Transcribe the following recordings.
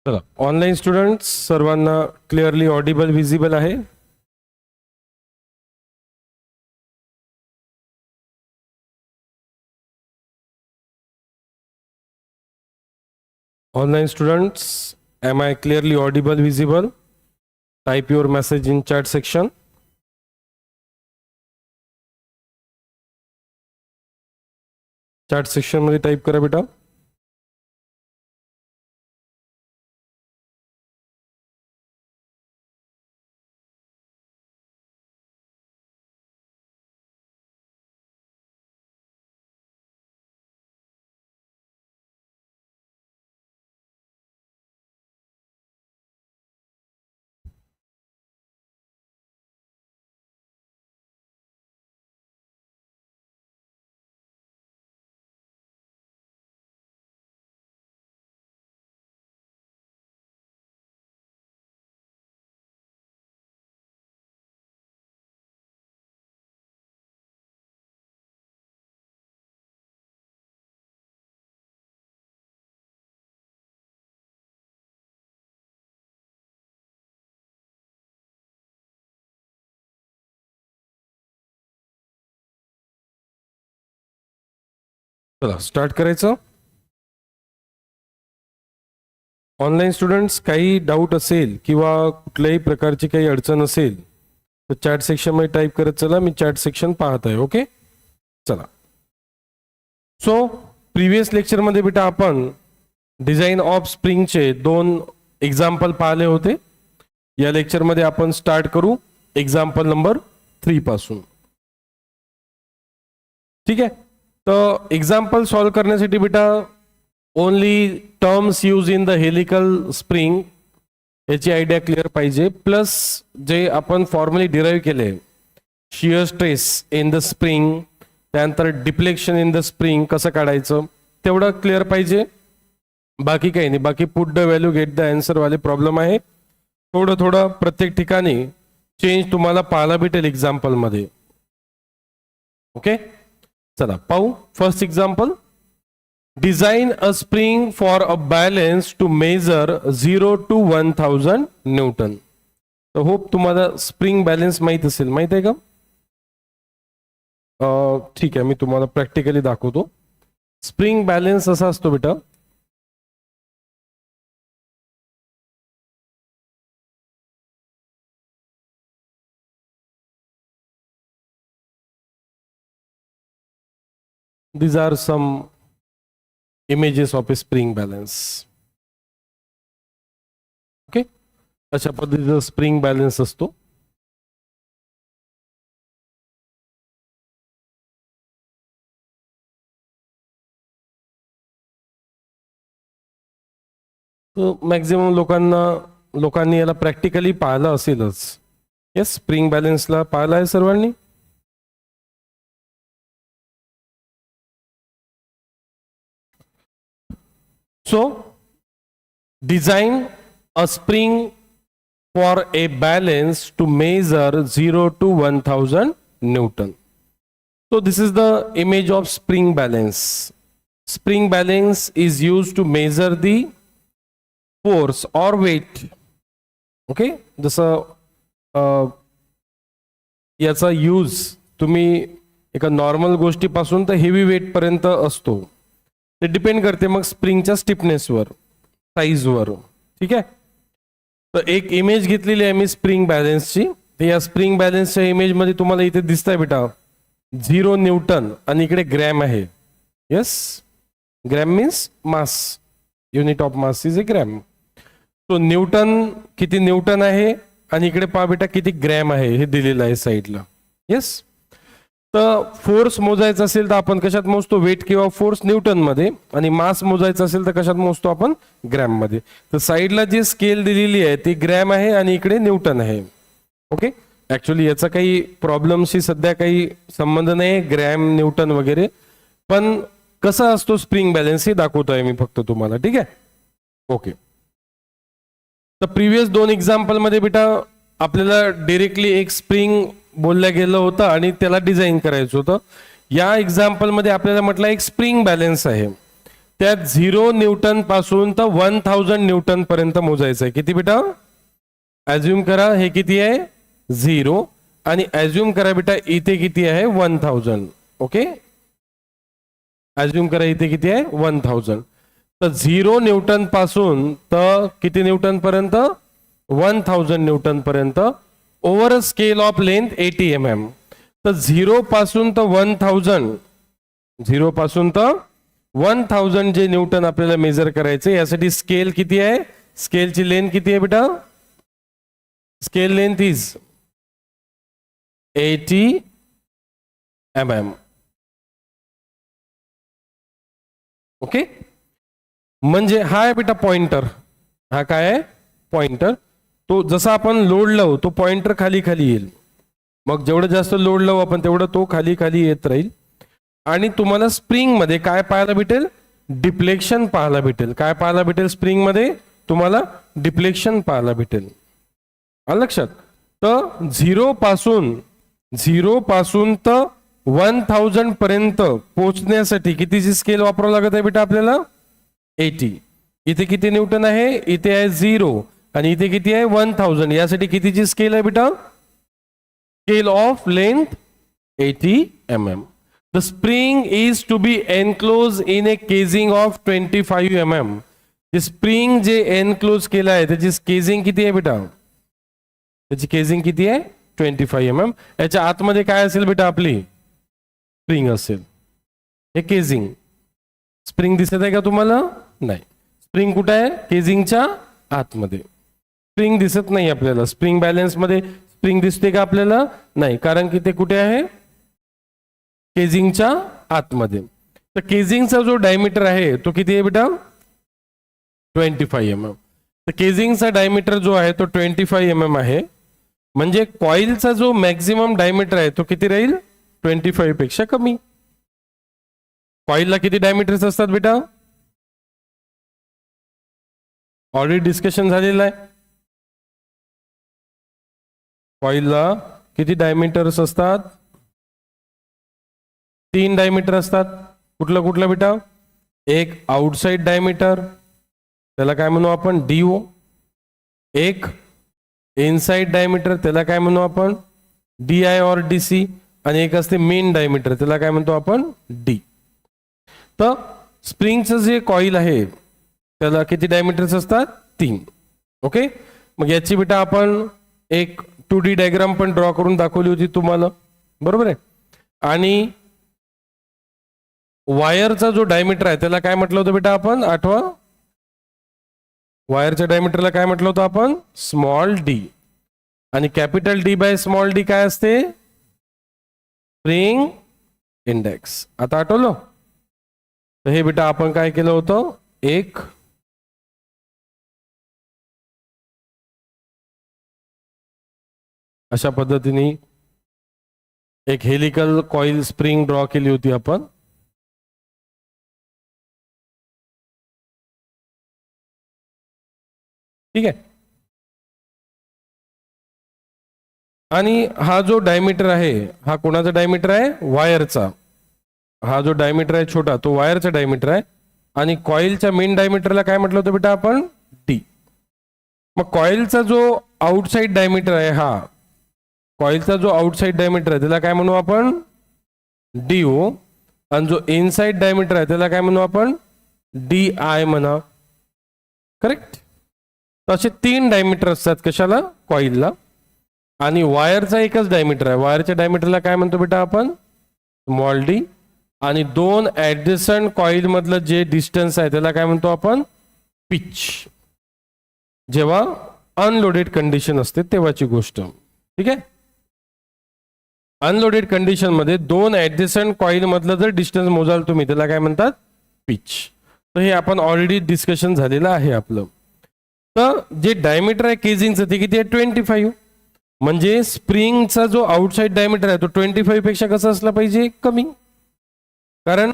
चला, online students सर्वांना clearly Audible visible आहे? Online students, am I clearly audible, visible? Type your message in chat section. Chat section मध्ये type करा बेटा. चला स्टार्ट करायचं. ऑनलाईन स्टुडंट्स, काही डाऊट असेल किंवा कुठल्याही प्रकारची काही अडचण असेल तर चॅट सेक्शन मध्ये टाइप करत चला. मी चॅट सेक्शन पाहत आहे. ओके, चला. सो प्रिव्हियस लेक्चर मध्ये बेटा आपण डिझाईन ऑफ स्प्रिंगचे 2 एक्झाम्पल पाहिले होते. या लेक्चर मध्ये आपण स्टार्ट करू एक्झाम्पल नंबर 3 पासून. ठीक आहे. तर एक्झाम्पल सॉल्व करण्यासाठी बेटा only terms use in the helical spring याची आयडिया क्लिअर पाहिजे, प्लस जे आपण फॉर्मली डिराईव्ह केले shear stress in the spring, त्यानंतर डिफ्लेक्शन इन द स्प्रिंग कसं काढायचं तेवढं क्लिअर पाहिजे. बाकी काही नाही. बाकी put the value get the answer वाले प्रॉब्लेम आहे. थोडं थोडं प्रत्येक ठिकाणी चेंज तुम्हाला पाहायला भेटेल एक्झाम्पल मध्ये. ओके, चला पाहू. First example, design a spring for a balance to measure 0 to 1000 newton. तर होप तुम्हाला स्प्रिंग बॅलन्स माहित असेल. माहित आहे का? ठीक आहे, मी तुम्हाला प्रॅक्टिकली दाखवतो. स्प्रिंग बॅलन्स असा असतो बेटा, these are some images of a spring balance. Okay, अशा पद्धतीचा स्प्रिंग बॅलन्स असतो. मॅक्झिमम लोकांनी याला प्रॅक्टिकली पाहिलं असेलच. येस, स्प्रिंग बॅलन्सला पाहिलं आहे सर्वांनी. So, design a spring for a balance to measure 0 to 1000 Newton. So, this is the image of spring balance. Spring balance is used to measure the force or weight. Okay, जसं याचा use तुम्ही एका normal गोष्टीपासून तर heavy weight पर्यंत असतो. ते depend करते मग स्प्रिंगच्या स्टिफनेसवर, साईजवर. ठीक आहे. तर एक इमेज घेतलेली आहे मी स्प्रिंग बॅलन्सची. तर या स्प्रिंग बॅलन्सच्या इमेजमध्ये तुम्हाला इथे दिसतंय बेटा 0 न्यूटन आणि इकडे ग्रॅम आहे. Yes, gram means mass, unit of mass is a gram. तो न्यूटन किती न्यूटन आहे आणि इकडे पहा बेटा किती ग्रॅम आहे हे दिलेलं आहे साईडला. येस, तर फोर्स मोजायचा असेल तर आपण कशात मोजतो? वेट किंवा फोर्स न्यूटन मध्ये. आणि मास मोजायचा असेल तर कशात मोजतो आपण? ग्रॅम मध्ये. तर साईडला जी स्केल दिलेली आहे ती ग्रॅम आहे आणि इकडे न्यूटन आहे. ओके, ऍक्च्युली याचा काही प्रॉब्लेमशी सध्या काही संबंध नाही, ग्रॅम न्यूटन वगैरे. पण कसा असतो स्प्रिंग बॅलन्स हे दाखवतोय मी फक्त तुम्हाला. ठीक आहे. ओके, तर प्रिव्हियस 2 एक्झाम्पल मध्ये बेटा आपल्याला डायरेक्टली एक स्प्रिंग बोललं गेलं होतं आणि त्याला डिझाईन करायचं होतं. या एक्झाम्पल मध्ये आपल्याला म्हटलं एक स्प्रिंग बॅलन्स आहे. त्यात 0 न्यूटन पासून तर 1000 न्यूटन पर्यंत मोजायचं आहे. किती बेटा? ॲज्युम करा हे किती आहे 0 आणि ॲज्युम करा बेटा इथे किती आहे 1000. ओके, ॲज्युम करा इथे किती आहे 1000. तर 0 न्यूटन पासून तर किती न्यूटन पर्यंत 1000 न्यूटन पर्यंत over a scale of length 80 mm. तर 0 पासून तर 1000, 0 पासून तर 1000 जे न्यूटन आपल्याला मेजर करायचे, यासाठी स्केल किती आहे, स्केलची लेंथ किती आहे बेटा? Scale length is 80 mm. Okay, म्हणजे हा आहे बेटा पॉइंटर. हा काय आहे पॉइंटर. तो जसा आपण लोड लावू तो पॉइंटर खाली खाली येईल. मग जेवढं जास्त लोड लावू आपण तेवढं तो खाली खाली येत राहील. आणि तुम्हाला स्प्रिंग मध्ये काय पाहायला भेटेल? डिफ्लेक्शन पाहायला भेटेल. काय पाहायला भेटेल स्प्रिंग मध्ये? तुम्हाला डिफ्लेक्शन पाहायला भेटेल. आलं लक्षात? तर 0 पासून तर 1000 पर्यंत पोहोचण्यासाठी कितीची स्केल वापरावं लागत आहे बेटा आपल्याला? 80. इथे किती न्यूटन आहे? इथे आहे 0 आणि इथे किती आहे 1000. यासाठी कितीची स्केल आहे बेटा? Scale of length 80 mm. The spring is to be enclosed in a casing of 25 mm. जे स्प्रिंग जे एनक्लोज केलं आहे त्याची केजिंग किती आहे बेटा? त्याची केजिंग किती आहे 25 mm. याच्या आतमध्ये काय असेल बेटा? आपली स्प्रिंग असेल. हे केजिंग. स्प्रिंग दिसत आहे का तुम्हाला? नाही. स्प्रिंग कुठे आहे? केजिंगच्या आतमध्ये. स्प्रिंग दिसत नाही आपल्याला. स्प्रिंग बॅलन्स मध्ये स्प्रिंग दिसते का आपल्याला? नाही, कारण की ते कुठे आहे? केजिंगच्या आतमध्ये. तर केजिंगचा जो डायमीटर आहे तो किती आहे बेटा? 25 mm. तर केजिंगचा डायमीटर जो आहे तो 25 mm आहे. म्हणजे कॉइलचा जो मॅक्झिमम डायमीटर आहे तो किती राहील? 25 पेक्षा कमी. कॉइलला किती डायमीटर्स असतात बेटा? ऑलरेडी डिस्कशन झालेलं आहे. कॉइलला किती डायमीटर्स असतात? 3 डायमीटर असतात. कुठलं कुठलं बेटा? एक आउटसाइड डायमीटर, त्याला काय म्हणू आपण? DO. एक इनसाइड डायमीटर, त्याला काय म्हणू आपण? DI और DC. आणि एक असते मेन डायमीटर, त्याला काय म्हणतो आपण? D. तर स्प्रिंगचं जे कॉइल आहे त्याला किती डायमीटर्स असतात? 3. ओके, मग याची बेटा आपण एक 2D डायग्राम पण ड्रॉ करून दाखवली होती तुम्हाला, बरोबर आहे. आणि वायरचा जो डायमीटर आहे त्याला काय म्हटलं होतं बेटा आपण? आठवा. वायरच्या डायमीटरला काय म्हटलं होतं आपण? Small d. आणि capital D by small d काय असते? Spring index. आता आठवलं? तर हे बेटा आपण काय केलं होतं? एक अशा पद्धतीने एक हेलिकल कॉइल स्प्रिंग ड्रॉ केली होती आपण. ठीक आहे. आणि हा जो डायमीटर आहे हा कोणाचा डायमीटर आहे? वायरचा. हा जो डायमीटर आहे छोटा तो वायरचा डायमीटर आहे. आणि कॉइलच्या मेन डायमीटरला काय म्हटलं होतं बेटा आपण? D. मग कॉइलचा जो आउटसाइड डायमीटर आहे, हा कॉइलचा जो आउटसाइड डायमीटर आहे त्याला काय म्हणू आपण? DO. आणि जो इनसाइड डायमीटर आहे त्याला काय म्हणू आपण? DI म्हणा. करेक्ट. असे 3 डायमीटर असतात कशाला? कॉइलला. आणि वायरचा एकच डायमीटर आहे. वायरच्या डायमीटरला काय म्हणतो बेटा आपण? Small d. आणि 2 ऍडजसंट कॉइल मधलं जे डिस्टन्स आहे त्याला काय म्हणतो आपण? पिच. जेव्हा अनलोडेड कंडिशन असते तेव्हाची गोष्ट. ठीक आहे. अनलोडेड कंडिशन मध्ये 2 ऍडजसंट कॉइल मधलं जर डिस्टन्स मोजाल तुम्ही त्याला काय म्हणतात? पिच. तर हे आपण ऑलरेडी डिस्कशन झालेलं आहे आपलं. तर जे डायमीटर आहे केजिंगचं ते किती आहे? 25. म्हणजे स्प्रिंगचा जो आउटसाइड डायमीटर आहे तो 25 पेक्षा कसा असला पाहिजे? कमी. कारण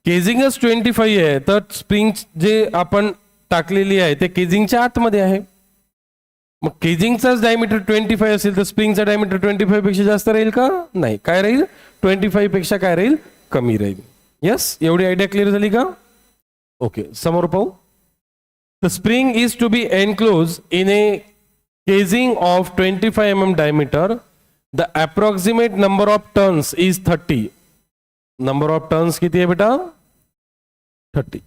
केजिंगच 25 आहे तर स्प्रिंग जे आपण टाकलेली आहे ते केजिंगच्या आतमध्ये आहे. मग केजिंगचाच डायमीटर 25 असेल तर स्प्रिंगचा डायमीटर 25 पेक्षा जास्त राहील का? नाही. काय राहील? 25 पेक्षा काय राहील? कमी राहील. यस, एवढी आयडिया क्लिअर झाली का? ओके, समोर पाहू. The spring is to be enclose in a casing of 25 mm diameter. The approximate number of turns is 30. Number of turns किती आहे बेटा? 30.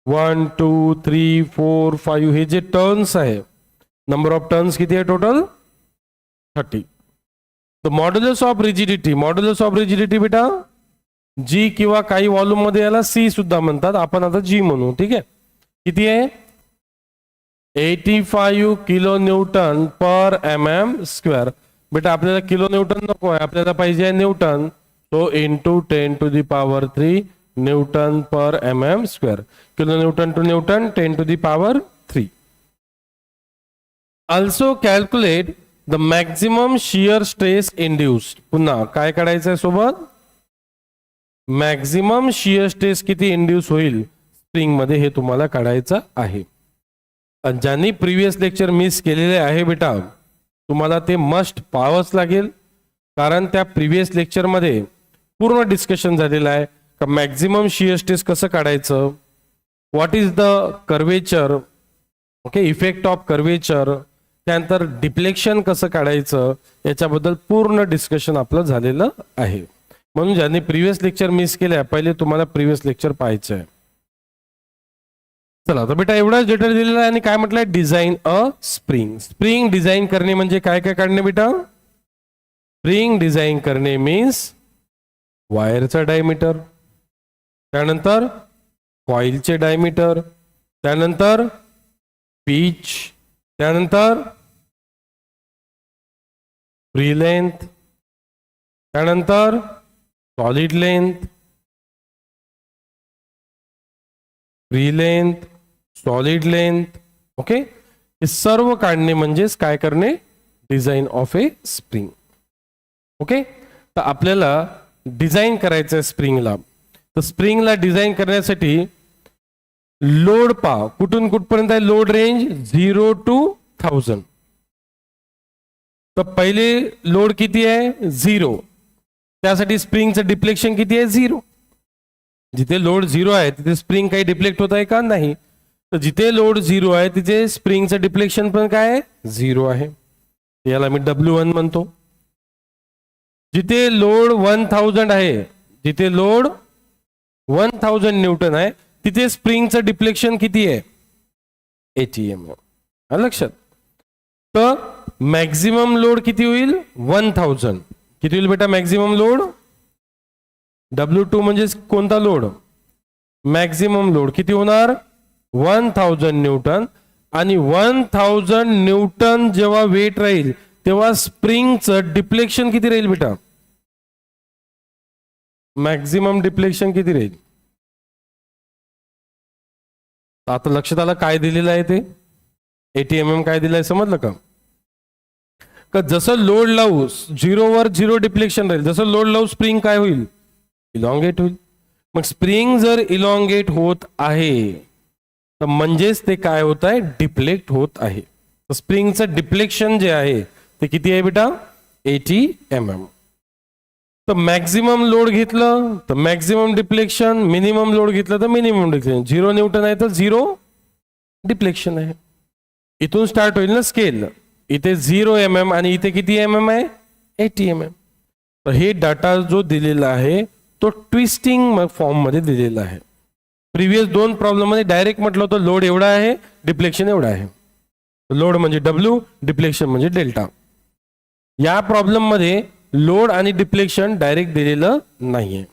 1 2 3 4 5 हे जे टर्न्स आहे, नंबर ऑफ टर्न्स किती आहे total? 30. The modulus of rigidity, modulus of rigidity बेटा जी किंवा काही व्हॉल्यूम मध्ये याला सी सुद्धा म्हणतात, आपण आता जी म्हणू. ठीक आहे, किती आहे? 85 kilo Newton per mm square. बेटा आपल्याला किलो न्यूटन नको आहे, आपल्याला पाहिजे आहे न्यूटन. तो into 10⁻³ newton per mm square. Kilo newton to newton 10⁻³ also calculate the maximum shear stress induced. पुन्हा काय काढायचं आहे सोबत? मॅक्झिमम शियर स्ट्रेस किती इंड्यूस होईल स्प्रिंग मध्ये हे तुम्हाला काढायचं आहे. आणि ज्यांनी प्रिव्हियस लेक्चर मिस केलेले आहे बेटा, तुम्हाला ते मस्ट पाहावंच लागेल, कारण त्या प्रिव्हियस लेक्चर मध्ये पूर्ण डिस्कशन झालेलं आहे का मॅक्झिमम शियर स्ट्रेस कसं काढायचं, what is the curvature, okay, effect of curvature, त्यानंतर डिप्लेक्शन कसं काढायचं, याच्याबद्दल पूर्ण डिस्कशन आपलं झालेलं आहे. म्हणून ज्यांनी प्रिव्हियस लेक्चर मिस केले, पहिले तुम्हाला प्रिव्हियस लेक्चर पाहायचं आहे. चला तर बेटा एवढाच डेटा दिलेला आहे. आणि काय म्हटलंय? डिझाईन अ स्प्रिंग. स्प्रिंग डिझाईन करणे म्हणजे काय काय काढणे बेटा? स्प्रिंग डिझाईन करणे मीन्स वायरचा डायमीटर, त्यानंतर कॉइलचे डायमीटर, त्यानंतर पिच, त्यानंतर फ्री लेंथ, त्यानंतर solid length, free length, solid length. Okay, हे सर्व काढणे म्हणजेच काय करणे? Design of A spring. Okay, तर आपल्याला डिझाईन करायचं आहे स्प्रिंगला. तर स्प्रिंगला डिझाईन करण्यासाठी लोड पहा, कुठून कुठपर्यंत आहे लोड रेंज? 0 to 1000. तर पहिले लोड किती आहे? 0. त्यासाठी स्प्रिंगचं डिफ्लेक्शन किती आहे? 0. जिथे लोड 0 आहे तिथे स्प्रिंग काही डिफ्लेक्ट होत आहे का? नाही. तर जिथे लोड 0 आहे तिथे स्प्रिंगचं डिफ्लेक्शन पण काय आहे? 0 आहे. याला मी W1 म्हणतो. जिथे लोड 1000 आहे, जिथे लोड 1000 न्यूटन आहे, तिथे स्प्रिंगचं डिफ्लेक्शन किती आहे? 80 mm. लक्षात. तर मॅक्झिमम लोड किती होईल? 1000. किती होईल बेटा मॅक्झिमम लोड? W2 म्हणजे कोणता लोड? मॅक्झिमम लोड किती होणार? 1000 न्यूटन. आणि 1000 न्यूटन जेव्हा वेट राहील तेव्हा स्प्रिंगचं डिफ्लेक्शन किती राहील बेटा? मॅक्झिमम डिफ्लेक्शन किती राहील? आता लक्षात आलं काय दिलेलं आहे ते? 80 mm काय दिलंय समजलं का? का जसं लोड लावू 0 वर 0 डिफ्लेक्शन राहील, जसं लोड लावू स्प्रिंग काय होईल? इलॉंगेट होईल. मग स्प्रिंग जर इलॉंगेट होत आहे तर म्हणजेच ते काय होत आहे? डिफ्लेक्ट होत आहे. तर स्प्रिंगचं डिफ्लेक्शन जे आहे ते किती आहे बेटा? 80 mm. तर मॅक्झिमम लोड घेतलं तर मॅक्झिमम डिफ्लेक्शन, मिनिमम लोड घेतलं तर मिनिमम डिफ्लेक्शन. 0 न्यूटन आहे तर 0 डिफ्लेक्शन आहे. इथून स्टार्ट होईल ना स्केल. इथे 0 mm आणि इथे किती mm आहे? 80 mm. तर हे डाटा जो दिलेला आहे तो ट्विस्टिंग फॉर्म मध्ये दिलेला आहे. प्रिव्हियस 2 प्रॉब्लेम मध्ये डायरेक्ट म्हटलं होतं लोड एवढा आहे, डिफ्लेक्शन एवढा आहे. लोड म्हणजे W, डिफ्लेक्शन म्हणजे डेल्टा. या प्रॉब्लेम मध्ये लोड आणि डिफ्लेक्शन डायरेक्ट दिलेलं नाहीये.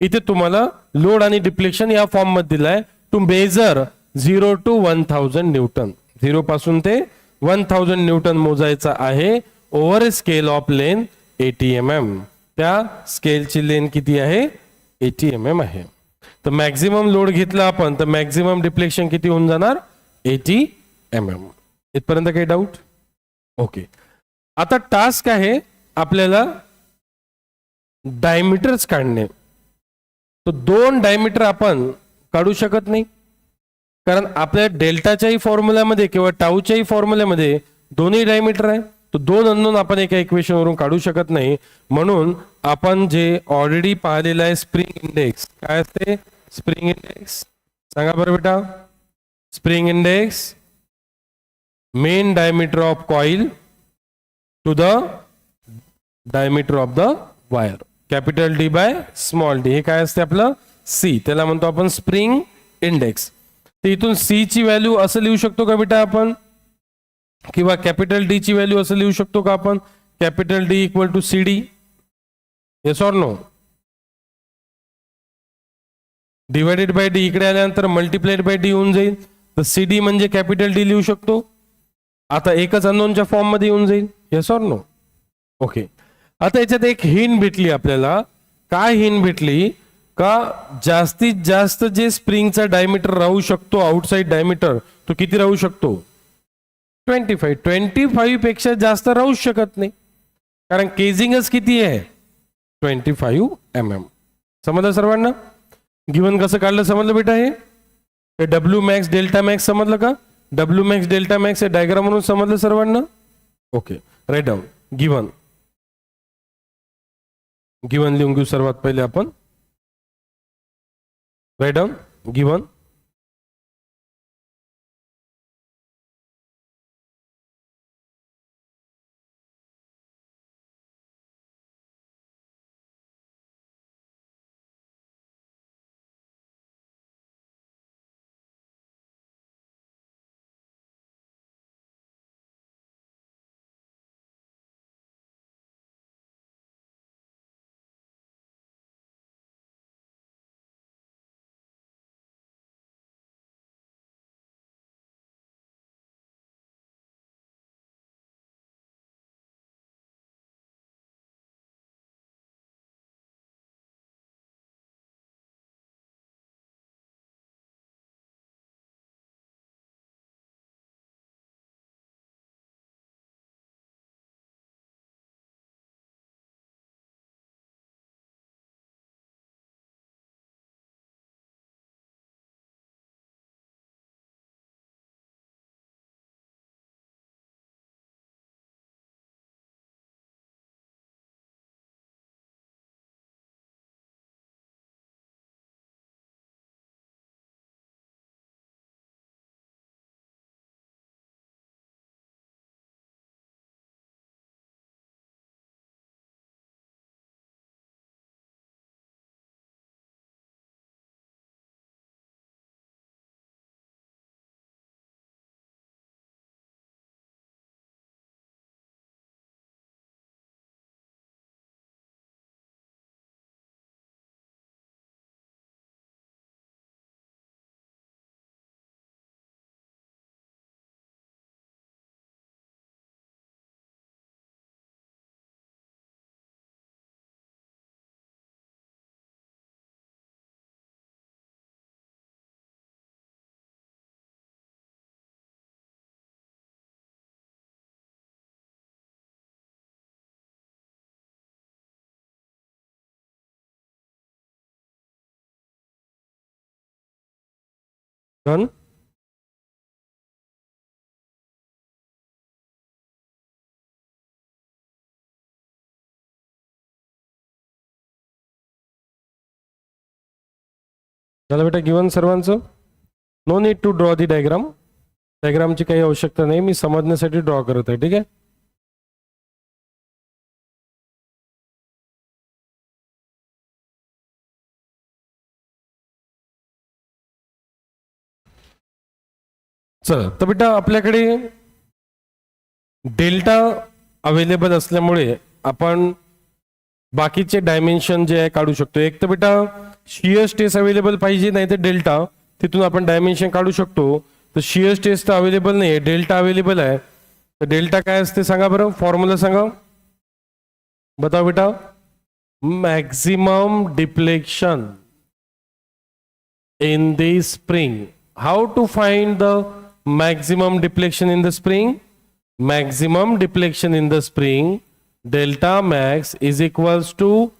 इथे तुम्हाला लोड आणि डिफ्लेक्शन या फॉर्म मध्ये दिलाय. To measure 0 to 1000 Newton. 0 पासून ते 1000 न्यूटन मोजायचा आहे over a scale of length 80 mm. त्या स्केलची लेंथ किती आहे? 80 mm आहे. तर मॅक्झिमम लोड घेतला आपण तर मॅक्झिमम डिफ्लेक्शन किती होऊन जाणार? 80 mm. इथपर्यंत काही डाऊट? ओके. आता टास्क आहे आपल्याला डायमीटर्स काढणे. तर 2 डायमीटर आपण काढू शकत नाही, कारण आपल्या डेल्टाच्याही फॉर्म्युल्यामध्ये किंवा टाऊच्याही फॉर्म्युल्यामध्ये दोन्ही डायमीटर आहे. तो 2 अननोन आपण एका इक्वेशन वरून काढू शकत नाही. म्हणून आपण जे ऑलरेडी पाहिलेलं आहे स्प्रिंग इंडेक्स, काय असते? स्प्रिंग इंडेक्स सांगा बरं बेटा. Spring index, main diameter of coil to the diameter of the wire, capital D by small D. हे काय असते आपलं सी, त्याला म्हणतो आपण स्प्रिंग इंडेक्स. तर इथून सी ची व्हॅल्यू असं लिहू शकतो का बेटा आपण, किंवा कॅपिटल डी ची व्हॅल्यू असं लिहू शकतो का आपण, capital D equal to C D. Yes or no. Divided by D इकडे आल्यानंतर मल्टिप्लाइड बाय डी होऊन जाईल, तर सी डी म्हणजे कॅपिटल डी लिहू शकतो. आता एकच अननोनच्या फॉर्म मध्ये येऊन जाईल. Yes or no. ओके. आता याच्यात एक हिंट भेटली आपल्याला. काय हिंट भेटली का, जास्तीत जास्त जे स्प्रिंगचा डायमीटर राहू शकतो आउटसाइड डायमीटर, तो किती राहू शकतो 25. 25 पेक्षा जास्त राहू शकत नाही, कारण केजिंगच किती आहे 25 mm. समजलं सर्वांना. गिवन कसं काढलं समजलं बेटा. हे डब्ल्यू मॅक्स डेल्टा मॅक्स समजलं का. डब्ल्यू मॅक्स डेल्टा मॅक्स हे डायग्राम म्हणून समजलं सर्वांना. ओके. Write down. गिवन लिहून घेऊ सर्वात पहिले आपण. Write down given. डन. झालं बेटा गिवन सर्वांचं. No need to draw the diagram. डायग्रामची काही आवश्यकता नाही, मी समजण्यासाठी ड्रॉ करत आहे. ठीक आहे. चला तर बेटा आपल्याकडे डेल्टा अवेलेबल असल्यामुळे आपण बाकीचे डायमेन्शन जे आहे काढू शकतो. एक तर बेटा शियर स्ट्रेस अवेलेबल पाहिजे, नाही तर डेल्टा, तिथून आपण डायमेन्शन काढू शकतो. तर शियर स्ट्रेस तर अवेलेबल नाही आहे, डेल्टा अवेलेबल आहे. तर डेल्टा काय असते सांगा बरं, फॉर्म्युला सांगा. बताओ बेटा. Maximum deflection in the spring. How to find the maximum deflection in the spring? Maximum deflection in the spring, delta max is equals to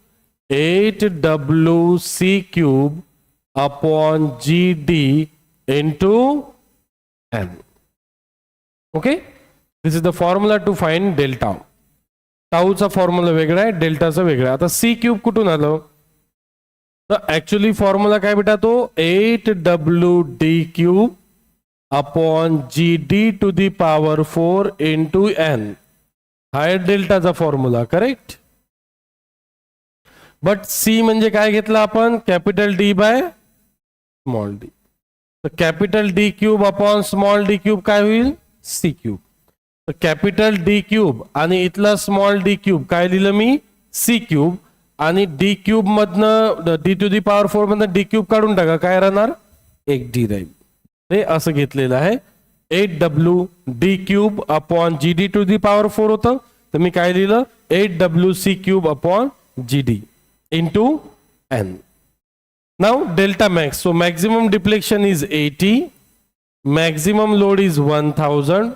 8wc cube upon gd into n. Okay, this is the formula to find delta. टाऊचा formula वेगळा आहे, डेल्टाचा वेगळा आहे. आता C cube कुठून आलं, तर actually formula काय बेटा तो 8W_d³ upon GD to the power 4 into n हा आहे डेल्टाचा फॉर्म्युला. करेक्ट. बट सी म्हणजे काय घेतला आपण, capital D by small d. तर capital D³ upon small d³ काय होईल, C³. तर कॅपिटल D³ आणि इथला स्मॉल d³ काय लिहिलं मी, C³. आणि d³ मधनं d टू दी पॉवर 4 मधनं d³ काढून टाका, काय राहणार, 1d राहील. हे असं घेतलेलं आहे. 8W_d³ upon GD to the power 4 होतं, तर मी काय लिहिलं 8WC³ upon GD into n. Now delta max. So maximum deflection is 80, maximum load is 1000.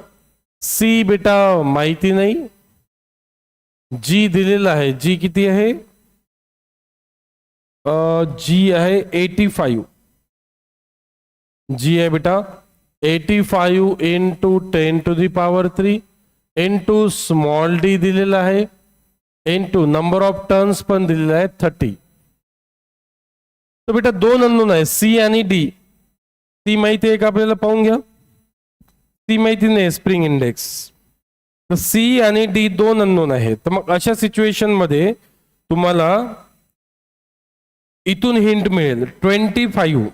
C बेटा माहिती नाही, जी दिलेला आहे. जी किती आहे, जी आहे 85. जी आहे बेटा 85 into 10 to the power 3 into small d दिलेला आहे इंटू नंबर ऑफ टर्न्स पण दिलेला आहे 30. तर बेटा दोन अननोन आहे, सी आणि डी. सी माहिती आहे का आपल्याला, पाहून घ्या. सी माहिती नाही, स्प्रिंग इंडेक्स. तर सी आणि डी दोन अननोन आहेत. तर मग अशा सिच्युएशन मध्ये तुम्हाला इथून हिंट मिळेल 25.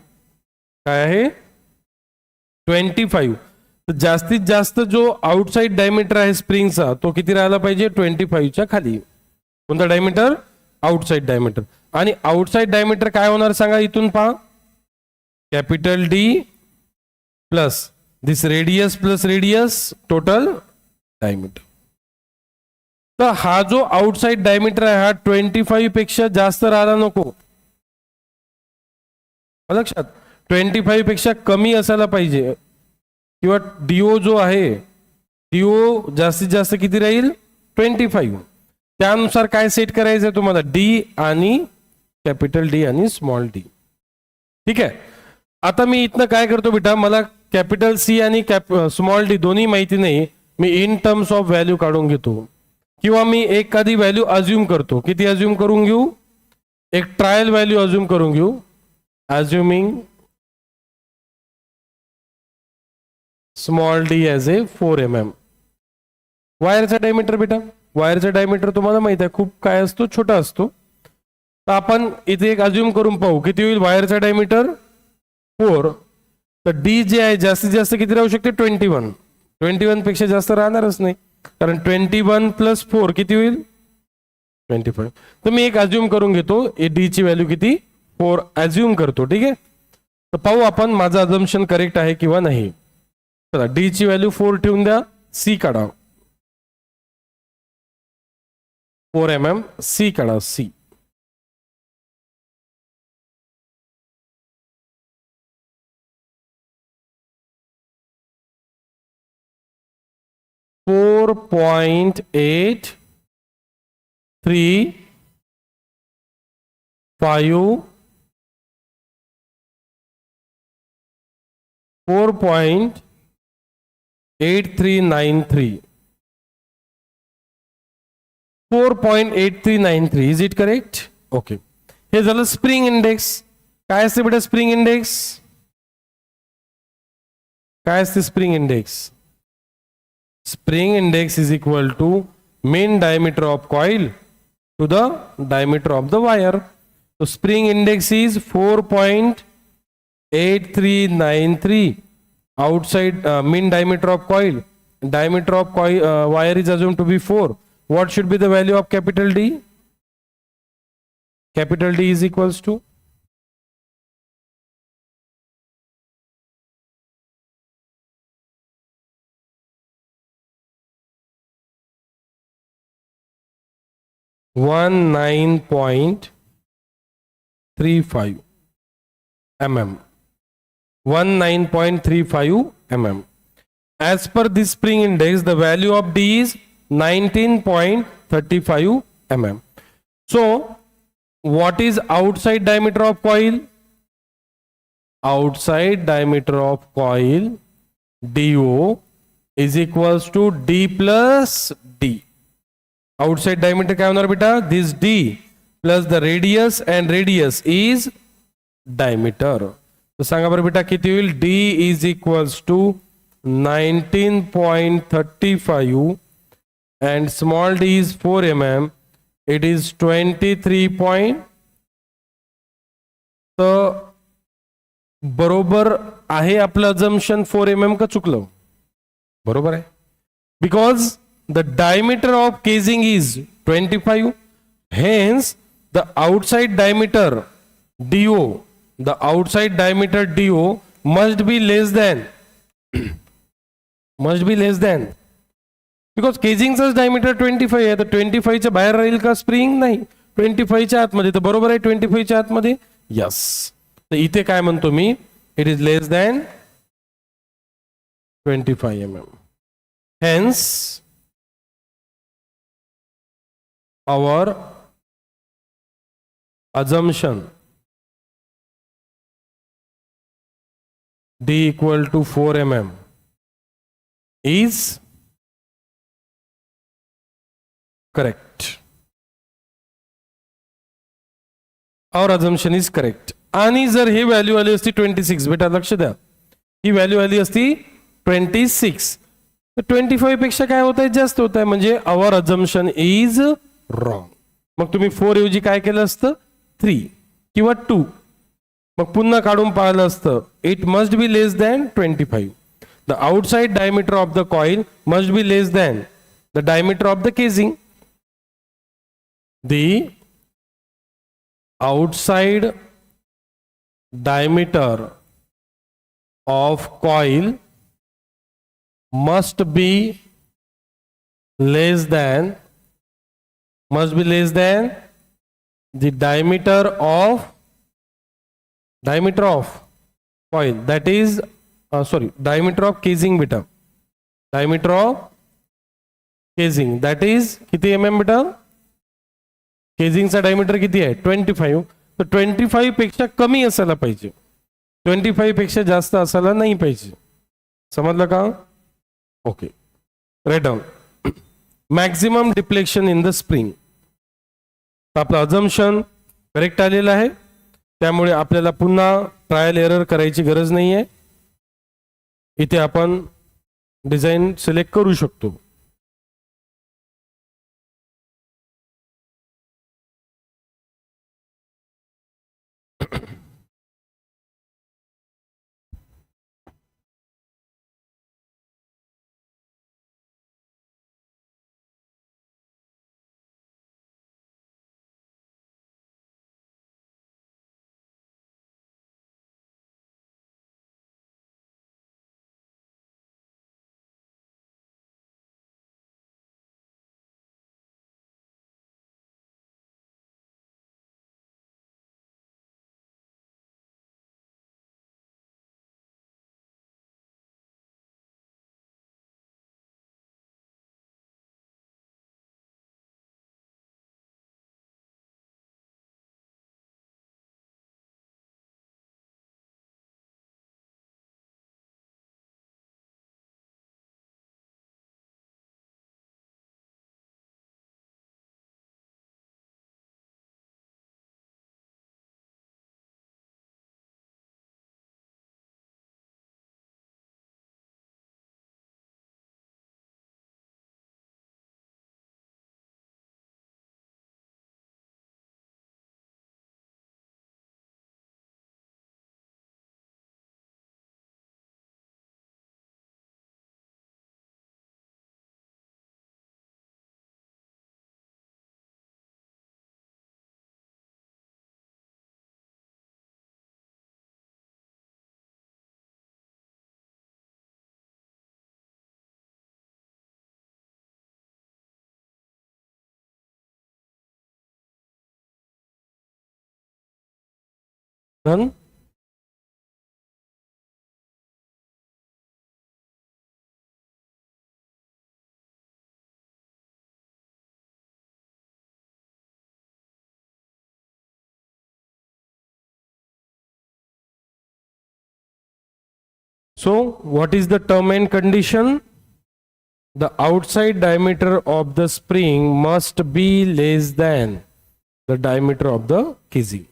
काय आहे, 25. तर जास्तीत जास्त जो आउटसाइड डायमीटर आहे स्प्रिंगचा तो किती राहायला पाहिजे, 25च्या खाली. कोणता डायमीटर, आउटसाइड डायमीटर. आणि आउटसाइड डायमीटर काय होणार सांगा, इथून पहा, capital D plus this radius plus radius total diameter. तर हा जो आउटसाइड डायमीटर आहे हा 25 पेक्षा जास्त राहायला नको. लक्षात, 25 पेक्षा कमी असायला पाहिजे. किंवा DO जो आहे, DO जास्तीत जास्त किती राहील, 25. त्यानुसार काय सेट करायचं आहे तुम्हाला, D आणि कॅपिटल D आणि स्मॉल d. ठीक आहे. आता मी इथनं काय करतो बेटा, मला कॅपिटल C आणि स्मॉल d दोन्ही माहिती नाही. मी इन टर्म्स ऑफ व्हॅल्यू काढून घेतो, किंवा मी एखादी व्हॅल्यू अज्युम करतो. किती अज्युम करून घेऊ, एक ट्रायल व्हॅल्यू अज्युम करून घेऊ. अज्युमिंग स्मॉल d ॲज ए 4 mm. वायरचा डायमीटर बेटा, वायरचा डायमीटर तुम्हाला माहित आहे खूप काय असतो, छोटा असतो. तर आपण इथे एक अज्युम करून पाहू किती होईल वायरचा डायमीटर, 4. तर डी जे आहे जास्तीत जास्त किती राहू शकते, 21. 21 पेक्षा जास्त राहणारच नाही, कारण 21 प्लस 4 किती होईल, 25. तर मी एक अज्युम करून घेतो, डी ची व्हॅल्यू किती, 4 अज्युम करतो. ठीक आहे. तर पाहू आपण माझं अजम्पशन करेक्ट आहे किंवा नाही. चला डी ची व्हॅल्यू 4 ठेवून द्या. सी काढा, 4 mm. सी काढा, C. Four 4.8393. 4.8393. Is it correct? Okay. हे झालं स्प्रिंग इंडेक्स. काय असते बेटा स्प्रिंग इंडेक्स? काय असते spring index? Spring index is equal to mean diameter of coil to the diameter of the wire. So spring index is 4.8393. Outside mean diameter of coil. Diameter of coil wire is assumed to be 4. What should be the value of capital D? Capital D is equals to 19.35 mm. 19.35 mm. As per this spring index, the value of D is 19.35 mm. So, what is outside diameter of coil? Outside diameter of coil DO is equals to D plus D. Outside diameter काय होणार बेटा, this D. Plus the radius and radius is diameter. तर सांगा बरं बेटा किती होईल. D is equals to 19.35 and small d is 4 mm. It is 23. तर बरोबर आहे आपलं अजम्पशन 4 mm का चुकलं. बरोबर आहे. Because the diameter of casing is 25. Hence the outside diameter DO, the outside diameter DO must be less than because केजिंगचाच diameter 25 आहे. तर 25 च्या बाहेर राहील का स्प्रिंग. नाही, 25 च्या आतमध्ये. तर बरोबर आहे 25 च्या आतमध्ये. यस. तर इथे काय म्हणतो मी, it is less than 25 mm. Hence our assumption D equal to 4 mm is correct. Our assumption is correct. आणि जर ही व्हॅल्यू आली असती 26, बेटा लक्ष द्या, ही व्हॅल्यू आली असती 26, तर 25 पेक्षा काय होत आहे, जास्त होत आहे. म्हणजे आवर अजम्पशन इज रॉंग. मग तुम्ही 4 ऐवजी काय केलं असतं, 3 किंवा 2. मग पुन्हा काढून पाहिलं असतं, it must be less than 25. The outside diameter of the coil must be less than the diameter of the casing. The outside diameter of coil must be less than the diameter of coil, that is diameter of casing beta, diameter of casing, that is किती mm बेटा, केजिंगचा diameter किती आहे 25. तर 25 पेक्षा कमी असायला पाहिजे, 25 पेक्षा जास्त असायला नाही पाहिजे. समजलं का. Okay, write down. Maximum deflection in the spring. आपलं अजम्पशन करेक्ट आलेलं आहे, त्यामुळे आपल्याला पुन्हा ट्रायल एरर करायची गरज नाही आहे. इथे आपण डिझाईन सिलेक्ट करू शकतो. Done. So what is the term and condition? The outside diameter of the spring must be less than the diameter of the casing.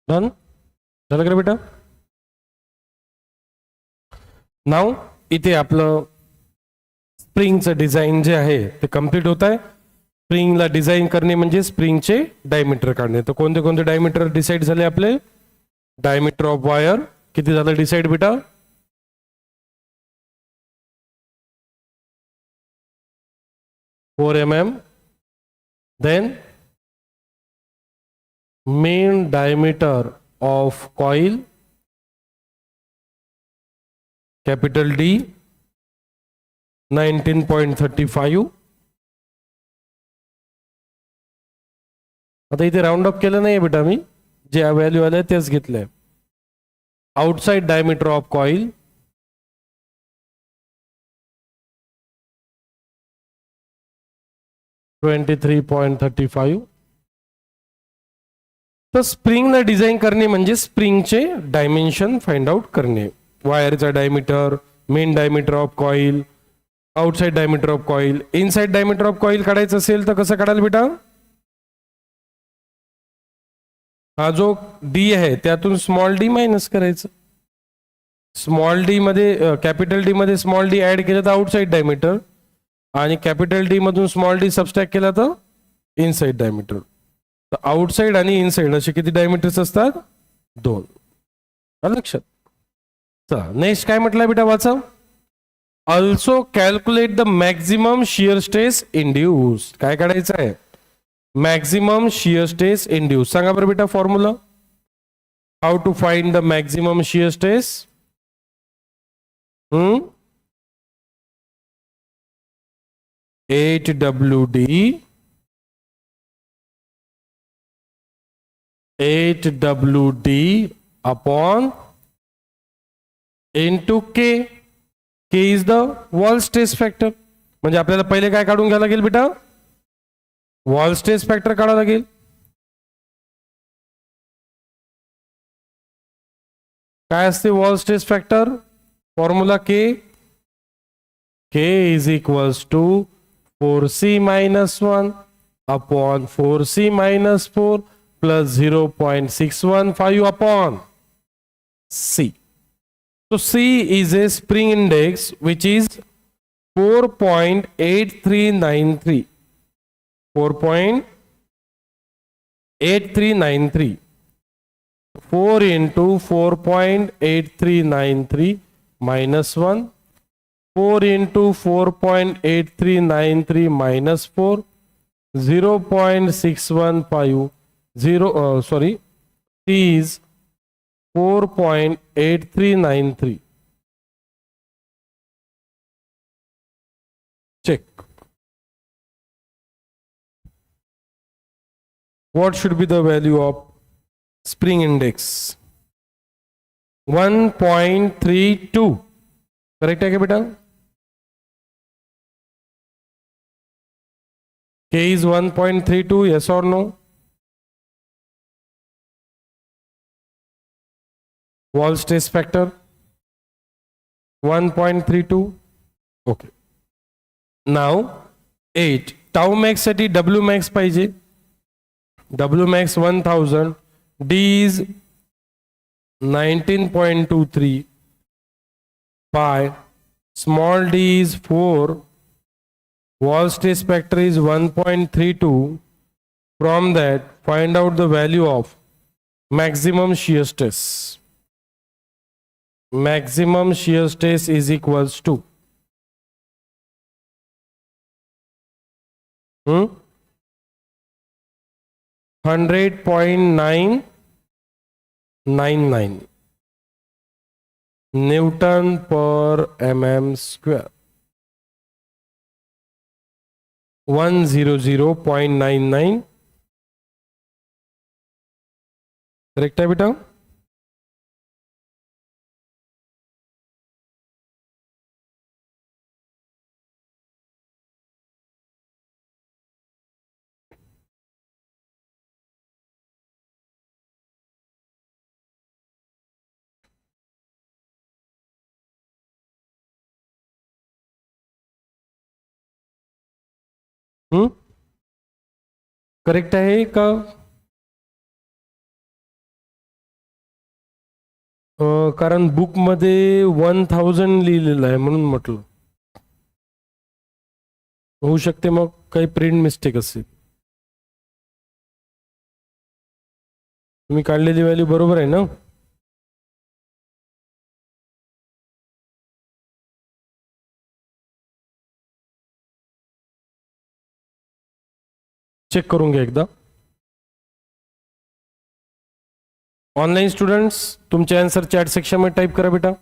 Done झालं का रे बेटा? नाव इथे आपलं स्प्रिंगचं डिझाईन जे आहे ते कम्प्लीट होत आहे. स्प्रिंगला डिझाईन करणे म्हणजे स्प्रिंगचे डायमीटर काढणे. तर कोणते कोणते डायमीटर डिसाईड झाले आपले? डायमीटर ऑफ वायर किती झालं डिसाईड बेटा? 4 mm. Then main diameter of coil, capital D, 19.35. आता इथे राउंड अप केलं नाही बेटा, मी जे व्हॅल्यू आले तेच घेतले. Outside diameter of coil 23.35. तर स्प्रिंगला डिझाईन करणे म्हणजे स्प्रिंगचे डायमेन्शन फाइंड आउट करणे. वायरचा diameter, main diameter of coil, outside diameter of coil. Inside diameter of coil काढायचं असेल तर कसं काढाल बेटा? हा जो डी आहे त्यातून स्मॉल डी मायनस करायचं. स्मॉल डी मध्ये कॅपिटल डी मध्ये स्मॉल डी ऍड केलं तर आउटसाइड डायमीटर, आणि कॅपिटल डी मधून स्मॉल डी सबस्ट्रॅक्ट केला तर इनसाइड डायमीटर. तर आउटसाइड आणि इनसाइड असे किती डायमीटर्स असतात? 2. लक्षात. चला नेक्स्ट काय म्हटलं बेटा वाचा. Also calculate the maximum shear stress induce. काय काढायचं आहे? Maximum shear stress induce. सांगा बरं बेटा formula. How to find the maximum shear stress? 8WD 8WD upon into K. K is the wall stress factor. म्हणजे आपल्याला पहिले काय काढून घ्यायला लागेल बेटा? वॉल स्ट्रेस फॅक्टर काढावं लागेल. काय असते wall stress factor? Formula K. K is equals to 4C minus 1 upon 4C minus 4 plus 0.615 upon C. So C is a spring index which is 4.8393. 4.8393. 4 into 4.8393 minus 1. 4 into 4.8393 minus 4, 0.615, is 4.8393. Check. What should be the value of spring index? 1.32. Correct है क्या बेटा? K is 1.32, yes or no? Wall stress factor 1.32. Okay. Now 8 tau max साठी W max पाहिजे. W max 1000. D is 19.23. pi, small d is 4, wall stress factor is 1.32. From that, find out the value of maximum shear stress. Maximum shear stress is equals to 100.999 Newton per mm square. 100.99. Correct है बेटा? Correct आहे का? कारण बुकमध्ये 1000 लिहिलेलं आहे म्हणून म्हटलं. होऊ शकते मग काही प्रिंट मिस्टेक असेल. तुम्ही काढलेली व्हॅल्यू बरोबर आहे ना? चेक करून घ्या एकदा. ऑनलाईन स्टुडंट्स तुमचे आन्सर चॅट सेक्शन मध्ये टाईप करा बेटा.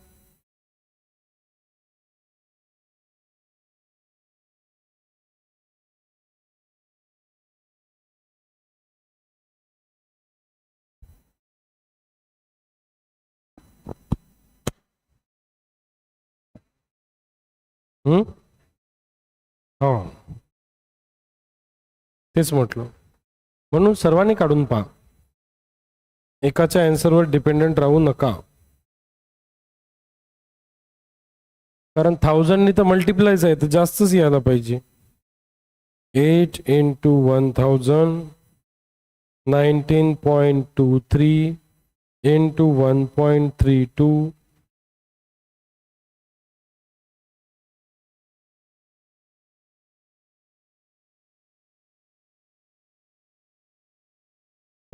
हा तेच म्हटलं. म्हणून सर्वांनी काढून पहा. एकाच्या आन्सरवर डिपेंडंट राहू नका. कारण 1000 तर मल्टिप्लायच आहे तर जास्तच यायला पाहिजे. 8 into 1000 19.23 into 1.32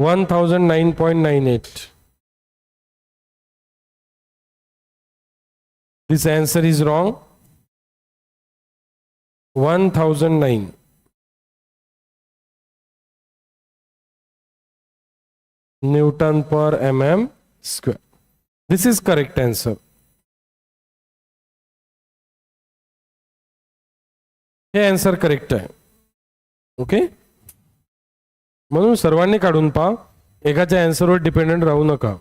1009.98. This answer is wrong. 1009. Newton per mm square. This is correct answer. हे आन्सर करेक्ट आहे. ओके. म्हणून सर्वांनी काढून पहा. एकाच्या आन्सरवर डिपेंडंट राहू नका.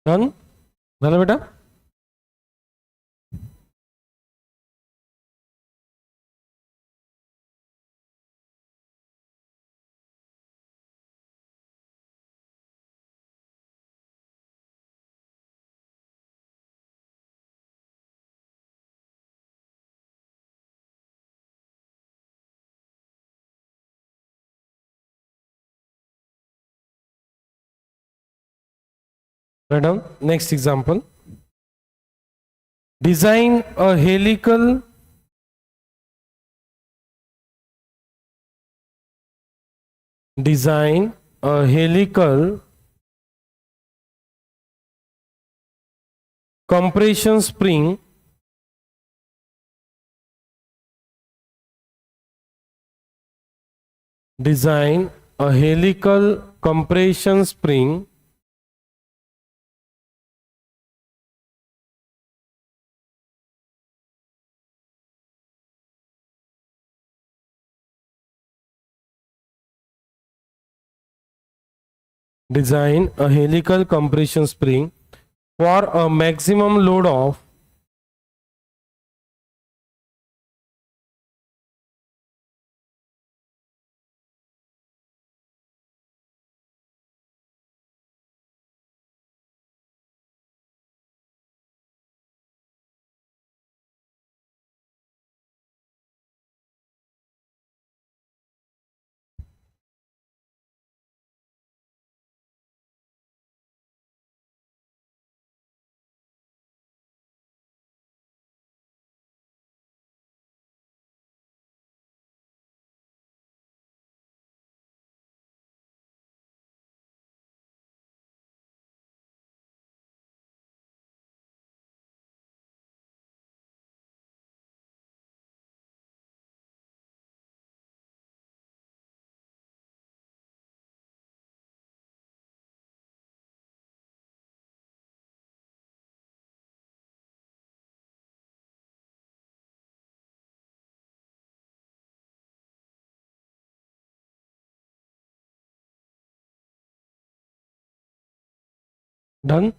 डन झालं बेटा? Write down. Next example. Design a helical compression spring design a helical compression spring for a maximum load of done.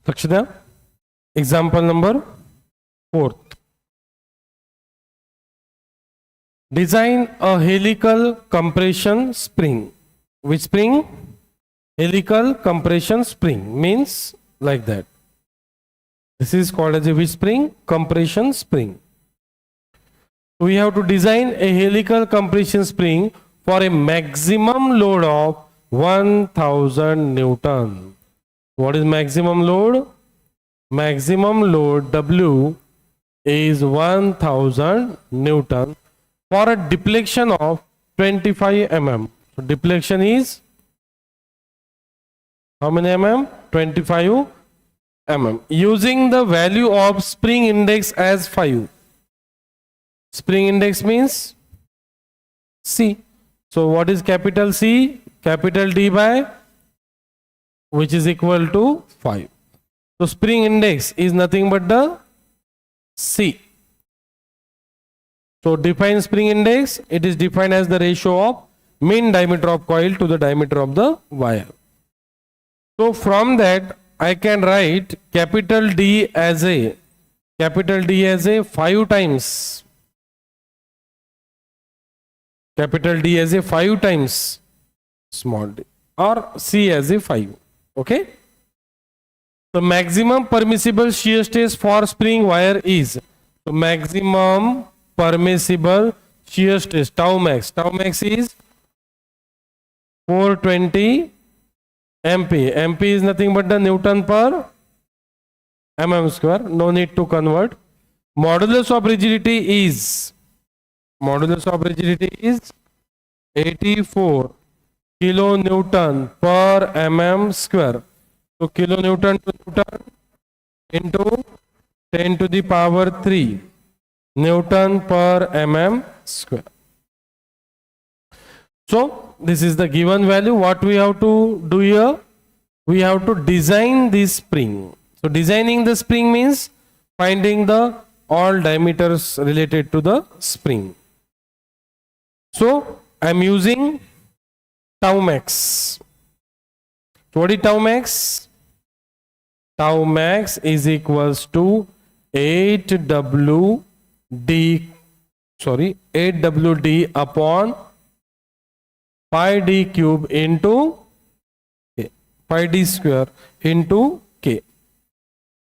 लक्ष द्या. Example number 4. Design a helical compression spring. Which spring? Helical compression spring means like that. This is called as a which spring? Compression spring. We have to design a helical compression spring for a maximum load of 1000 Newton. What is maximum load? Maximum load W is 1000 Newton for a deflection of 25 mm. So deflection is how many mm? 25 mm. Using the value of spring index as 5. Spring index means C. So what is capital C? Capital D by which is equal to 5. So spring index is nothing but the C. So define spring index. It is defined as the ratio of mean diameter of coil to the diameter of the wire. So from that I can write capital D as a 5 times. Capital D as a 5 times small d, or C as a 5. Okay. The maximum permissible shear stress for spring wire is, so maximum permissible shear stress tau max is 420 MPa. MP is nothing but the Newton per mm square. No need to convert. Modulus of rigidity is 84 kilonewton per mm square. So kilonewton to Newton into 10 to the power 3 Newton per mm square. So this is the given value. What we have to do here? We have to design this spring. So designing the spring means finding the all diameters related to the spring. So I am using tau max. So what is tau max? Tau max is equals to 8wd upon pi d cube into pi d square into k,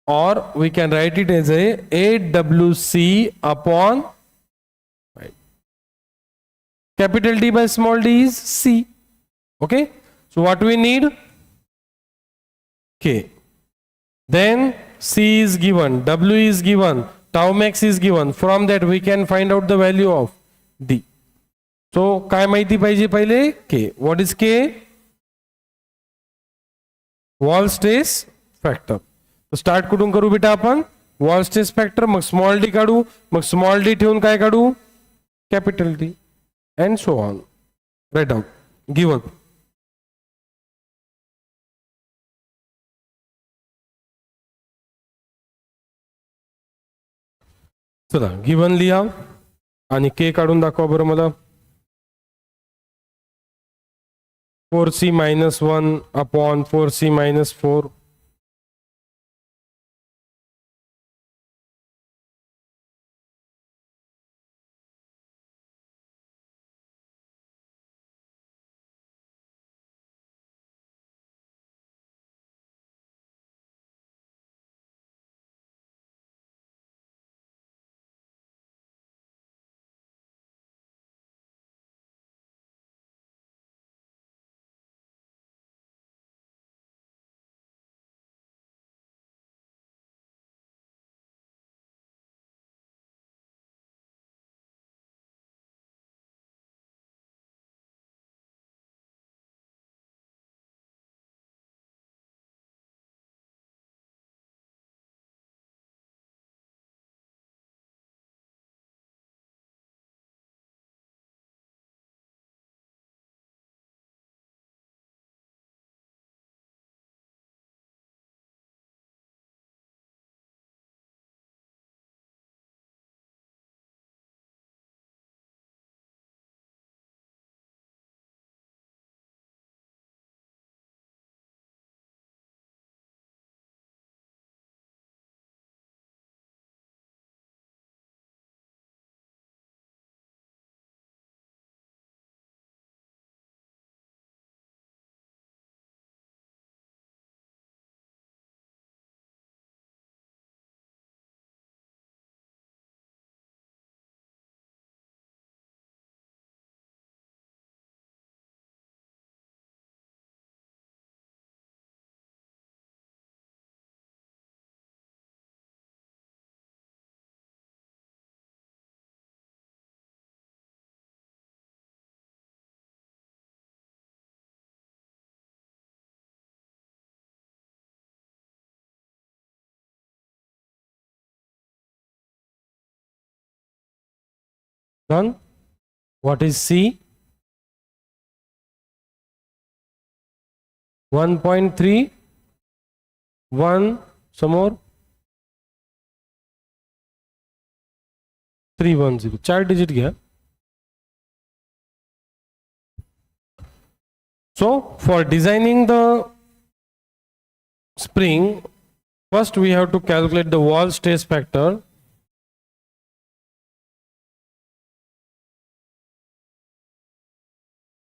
or we can write it as a 8wc upon capital D by small d is c. Okay, so what we need? K. Then c is given, w is given, tau max is given. From that we can find out the value of d. So काय माहिती पाहिजे पहिले? K. What is K? Wall stress factor. तो start कुठून करू बेटा आपण? Wall stress factor, मग स्मॉल डी काढू, मग स्मॉल डी ठेवून काय काढू? Capital D and so on. Write down. Given. चला गिवन लिहा आणि के काढून दाखवा बरं मला. 4c minus 1 upon 4c minus 4. Done. What is C? 1.3. 1. Some more. 310. 4 digit gap. So for designing the spring, first we have to calculate the wall stress factor.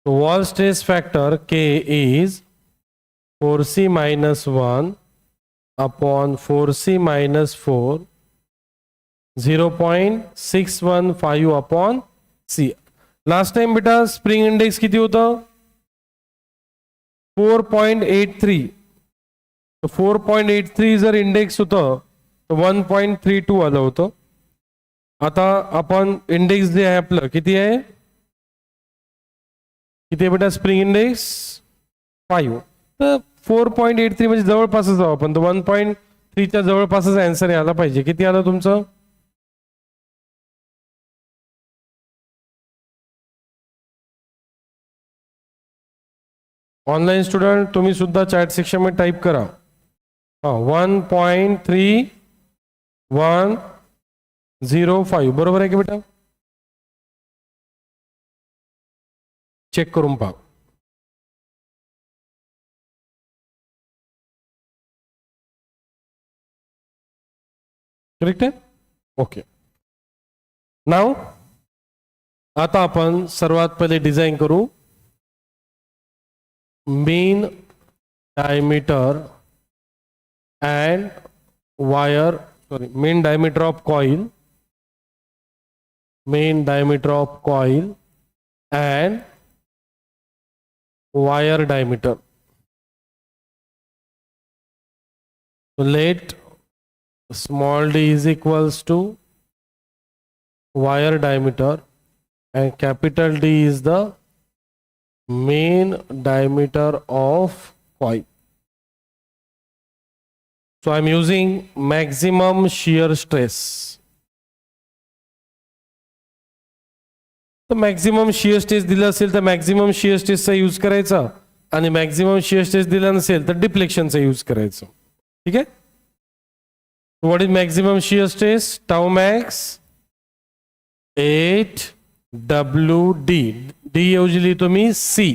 So wall stress factor K is 4c minus 1 upon 4c minus 4, 0.615 upon C. Last time बेटा spring index किती होता? 4.83. So 4.83 जर index होतं तर 1.32 आलं होतं. आता आपण इंडेक्स जे आहे आपलं किती आहे? किती आहे बेटा स्प्रिंग इंडेक्स? 5. तर 4.83 म्हणजे जवळपासच जाऊ आपण. तर 1.3 च्या जवळपासच आन्सर यायला पाहिजे. किती आलं तुमचं? ऑनलाईन स्टुडंट तुम्ही सुद्धा चॅट सेक्शन मध्ये टाईप करा. 1.3105 बरोबर आहे की बेटा? चेक करून पहा. करेक्ट आहे. ओके. नाव आता आपण सर्वात पहिले डिझाईन करू main diameter and wire main diameter of coil, main diameter of coil and wire diameter. So let small d is equals to wire diameter and capital D is the main diameter of coil. So I am using maximum shear stress. तर maximum shear stress दिला असेल तर maximum shear स्ट्रेसचा use करायचा आणि maximum shear stress दिला नसेल तर डिफ्लेक्शनचा use करायचं. ठीक आहे. What is maximum shear stress? Tau max 8W_D, D ऐवजी लिहितो मी C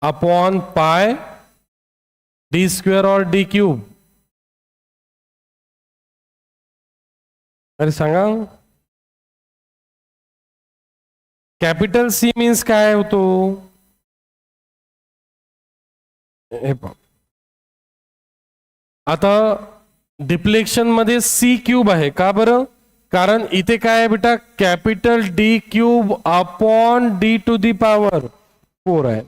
upon pi D square और D क्यूब. अरे सांगा. कॅपिटल सी मीन्स काय होतो? आता डिफ्लेक्शन मध्ये सी क्यूब आहे. का बरं? कारण इथे काय आहे बेटा? Capital D cube upon D to the power 4 आहे.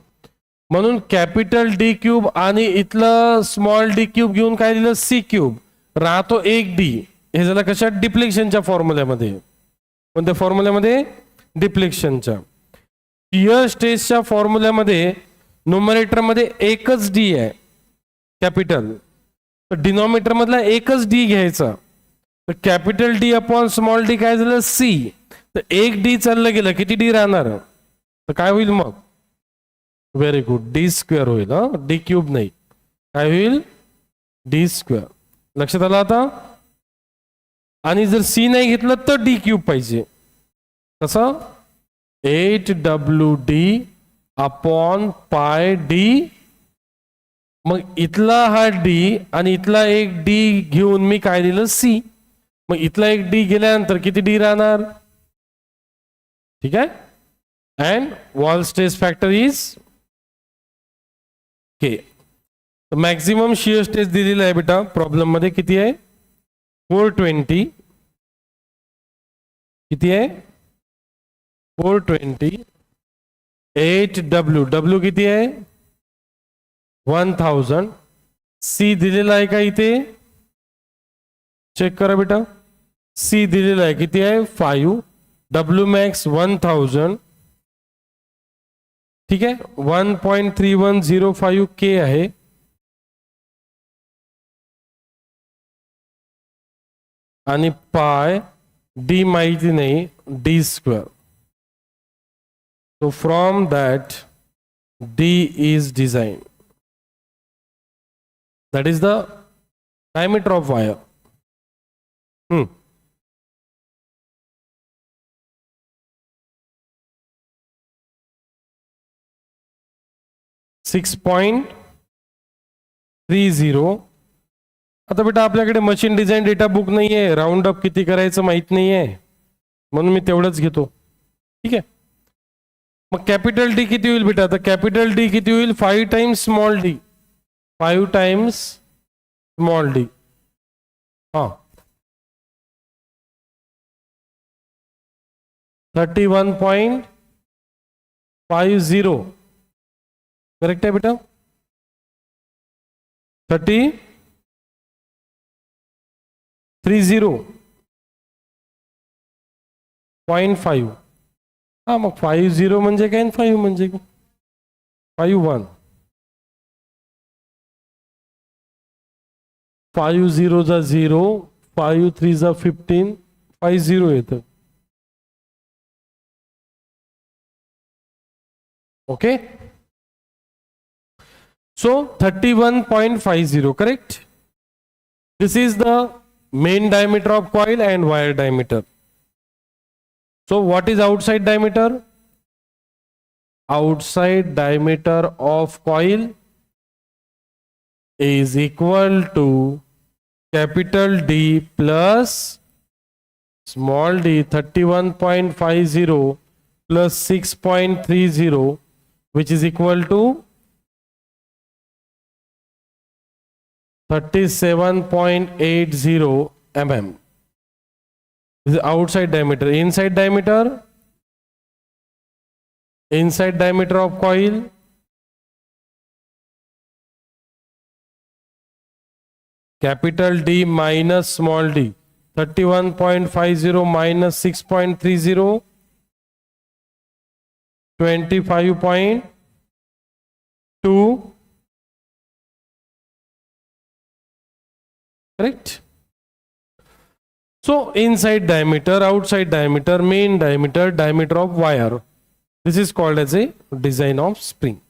म्हणून कॅपिटल डी क्यूब आणि इथलं स्मॉल डी क्यूब घेऊन काय दिलं? सी क्यूब राहतो 1D. हे झालं कशा? डिफ्लेक्शनच्या फॉर्म्युल्यामध्ये. कोणत्या फॉर्म्युल्यामध्ये? डिफ्लेक्शनच्या. शियर स्ट्रेसच्या फॉर्म्युल्यामध्ये न्यूमरेटर मध्ये एकच डी आहे कॅपिटल, तर डिनॉमिनेटर मधला एकच डी घ्यायचा. तर capital D upon small D काय झालं? सी. तर एक डी चाललं गेलं, किती डी राहणार? तर काय होईल मग? व्हेरी गुड, डी स्क्वेअर होईल. डी क्यूब नाही, काय होईल? D square. लक्षात आलं आता? आणि जर सी नाही घेतलं तर डी क्यूब पाहिजे. कसं? 8W_D upon pi D. मग इथला हा डी आणि इथला एक डी घेऊन मी काय दिलं? सी. मग इथला एक डी गेल्यानंतर किती डी राहणार? ठीक आहे. And wall stress factor is K. Maximum shear stress दिलेला आहे बेटा प्रॉब्लेम मध्ये. किती आहे? 420. किती आहे? 420. 8W, W किती आहे? 1000. सी दिलेला आहे का इथे? चेक करा बेटा. सी दिलेला आहे, किती आहे? 5. W max 1000. ठीक आहे. 1.3105 K आहे. आणि पाय डी माहिती नाही, D square. So from that D is designed. That is the diameter of wire. 6.30. आता बेटा आपल्याकडे मशीन डिझाईन डेटा बुक नाहीये, राऊंड अप किती करायचं माहित नाहीये, म्हणून मी तेवढंच घेतो. ठीक आहे. मग कॅपिटल डी किती होईल बेटा? तर कॅपिटल डी किती होईल? 5 times small D. 5 times small D. हा 31.50. करेक्ट आहे बेटा? 30.5. हा मग 50 म्हणजे काय? 5 म्हणजे 51. 5 0 जा 0, 5 3 जा 15, 50 येतं. Okay. So 31.50, correct? This is the main diameter of coil and wire diameter. So what is outside diameter? Outside diameter of coil is equal to capital D plus small d 31.50 plus 6.30, which is equal to 37.80 mm. This is outside diameter. Inside diameter of coil, capital D minus small d, 31.50 minus 6.30, 25.2, correct? So inside diameter, outside diameter, main diameter, diameter of wire. This is called as a design of spring.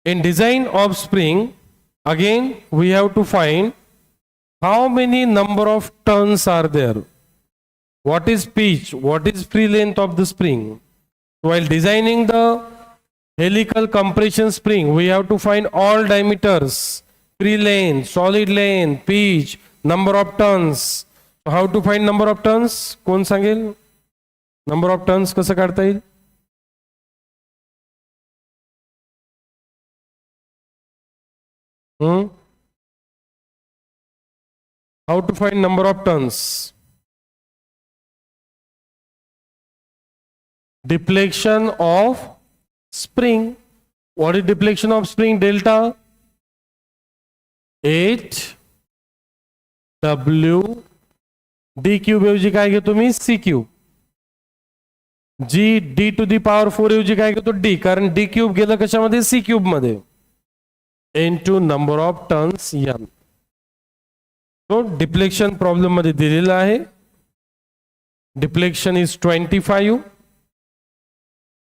In design of spring, again we have to find how many number of turns are there. What is pitch? What is free length of the spring? While designing the helical compression spring, we have to find all diameters, free length, solid length, pitch, number of turns. How to find number of turns? कोण सांगेल? Number of turns कसं काढता येईल? How to find number of turns? Deflection of spring. What is deflection of spring? Delta 8 W D cube ऐवजी काय घेतो मी? C cube. G D to the power 4 ऐवजी काय घेतो? D, कारण D cube गेलं कशामध्ये? C cube मध्ये. Into number of turns N. So deflection problem मध्ये दिलेला आहे. Deflection is 25.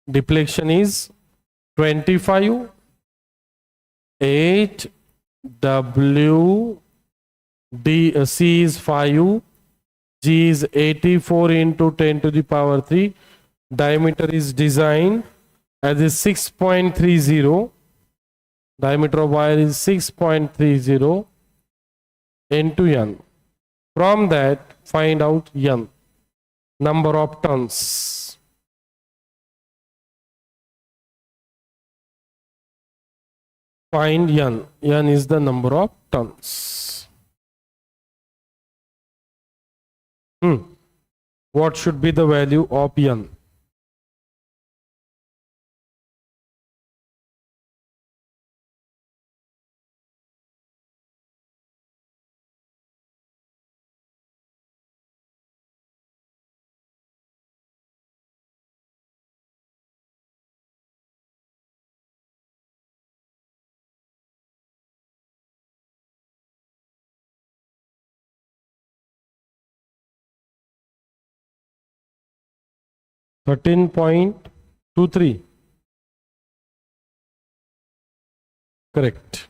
Deflection is 25. 8 W D C is 5. G is 84 into 10 to the power 3. Diameter is designed as a 6.30. Diameter of wire is 6.30 into N. From that, find out N. Number of turns. Find N. N is the number of turns. What should be the value of N? $13.23. Correct.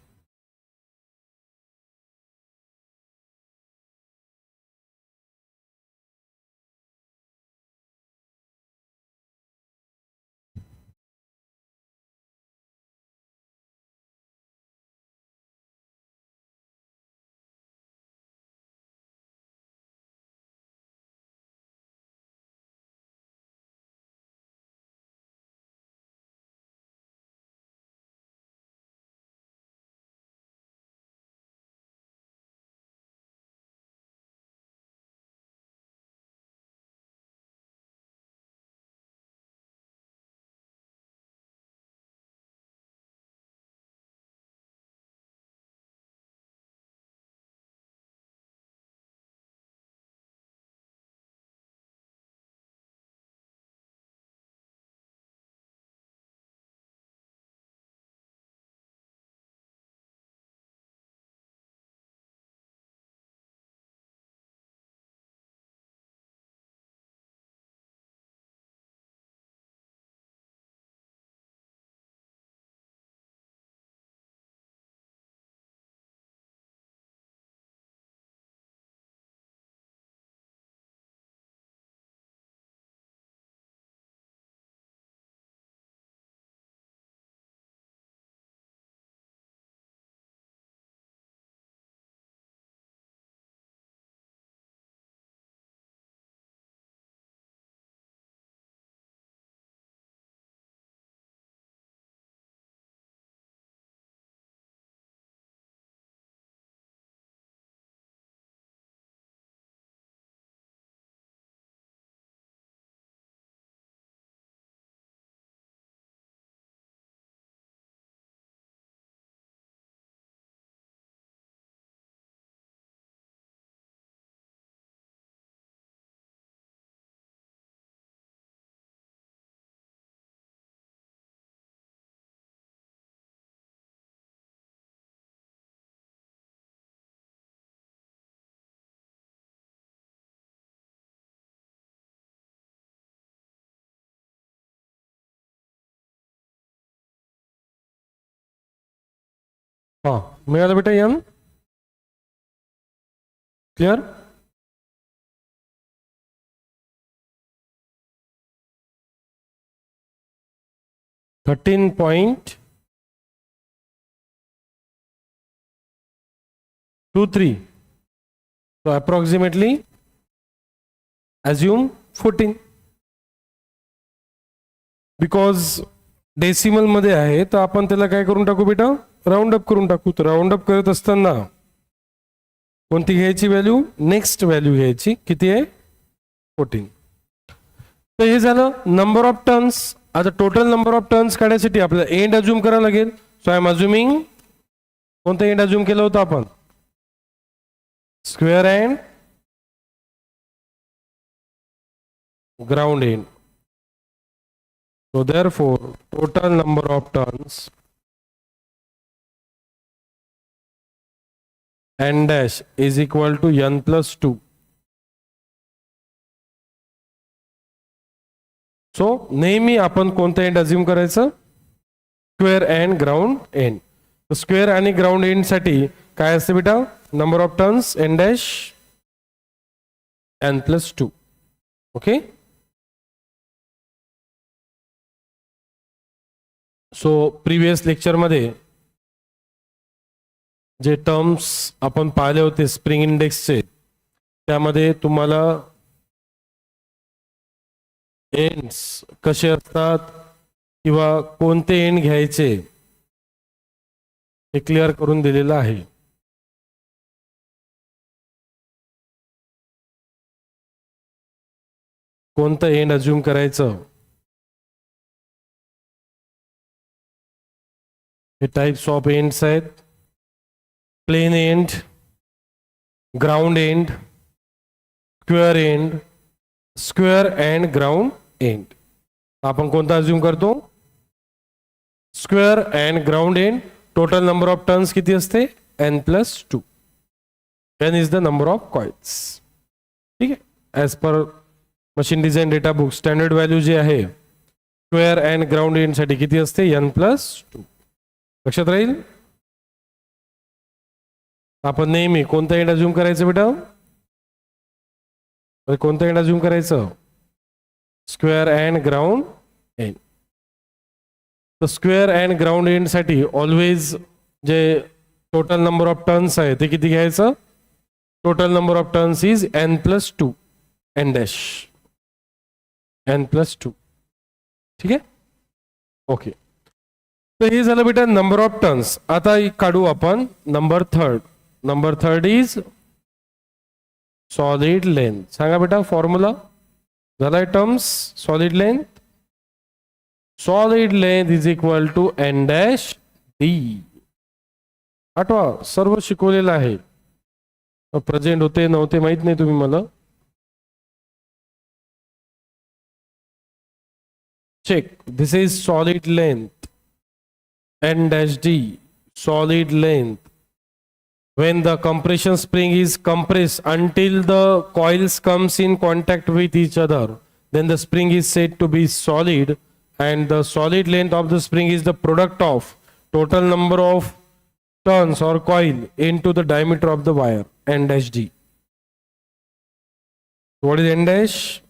हां मिळालं बेटा एन clear. $13.23. So approximately assume 14 because decimal मध्ये आहे तर आपण त्याला काय करून टाकू बेटा राऊंड अप करून टाकू. तर राऊंड अप करत असताना कोणती घ्यायची व्हॅल्यू नेक्स्ट व्हॅल्यू घ्यायची किती आहे 14. तर हे झालं नंबर ऑफ टर्न्स. आता टोटल नंबर ऑफ टर्न्स काढण्यासाठी आपल्याला एंड अज्युम करावं लागेल. सो आय एम अज्युमिंग कोणतं एंड अज्युम केलं होतं आपण square end ground end. So therefore total number of turns n dash is equal to n plus 2. So नेहमी आपण कोणतं एंड अज्युम करायचं square and ground end. Square आणि ground end साठी काय असते बेटा number of turns n dash n plus 2. Okay. So previous लेक्चरमध्ये जे टर्म्स आपण पाहिले होते स्प्रिंग इंडेक्सचे त्यामध्ये तुम्हाला एंड्स कसे असतात किंवा कोणते एंड घ्यायचे हे क्लिअर करून दिलेलं आहे. कोणतं एंड अज्युम करायचं हे टाइप्स ऑफ एंड्स आहेत plain end ground end square end square and ground end. आपण कोणता अज्युम करतो square and ground end. Total number of turns किती असते n plus 2. n is the number of coils. ठीक आहे. As per machine design data book standard value जे आहे square and ground end साठी किती असते n plus 2. लक्षात राहील. आपण नेहमी कोणतं एंड अज्युम करायचं बेटा कोणतं एंड अज्युम करायचं स्क्वेअर अँड ग्राउंड एंड. तर स्क्वेअर अँड ग्राउंड एंड साठी ऑलवेज जे टोटल नंबर ऑफ टर्न्स आहे ते किती घ्यायचं total number of turns is n plus 2 n dash n plus 2. ठीक आहे. ओके. तर हे झालं बेटा नंबर ऑफ टर्न्स. आता काढू आपण number third. Number third is solid length. सांगा बेटा फॉर्म्युला झालाय terms solid length. Solid length is equal to n dash d. आठवा सर्व शिकवलेलं आहे. प्रेझेंट होते नव्हते माहित नाही तुम्ही मला check. This is solid length n dash d solid length. When the compression spring is compressed until the coils comes in contact with each other, then the spring is said to be solid, and the solid length of the spring is the product of total number of turns or coil into the diameter of the wire n dash d. What is n dash?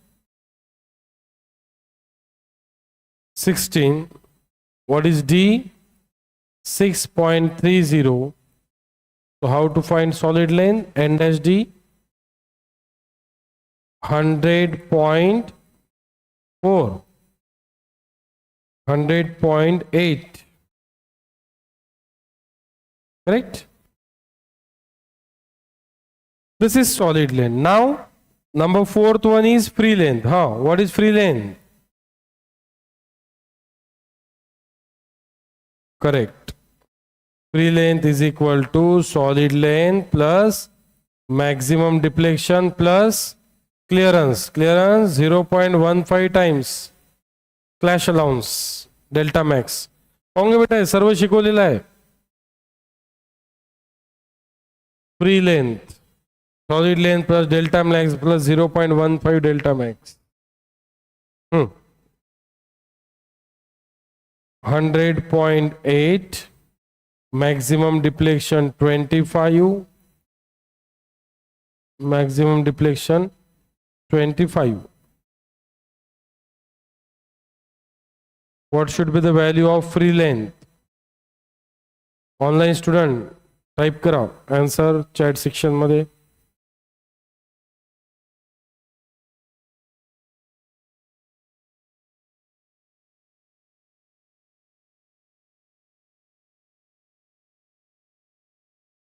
16. What is d? 6.30. So how to find solid length n dash d? 100.4, 100.8. Correct. This is solid length. Now number fourth one is free length. What is free length? Correct. Free length is equal to solid length plus maximum deflection plus clearance. Clearance 0.15 times clash allowance delta max. पाहूंगे बेटा हे सर्व शिकवलेलं आहे. Free length solid length plus delta max plus 0.15 delta max. 100.8 maximum deflection 25, maximum deflection 25. What should be the value of free length? Online student type करा answer chat section मध्ये.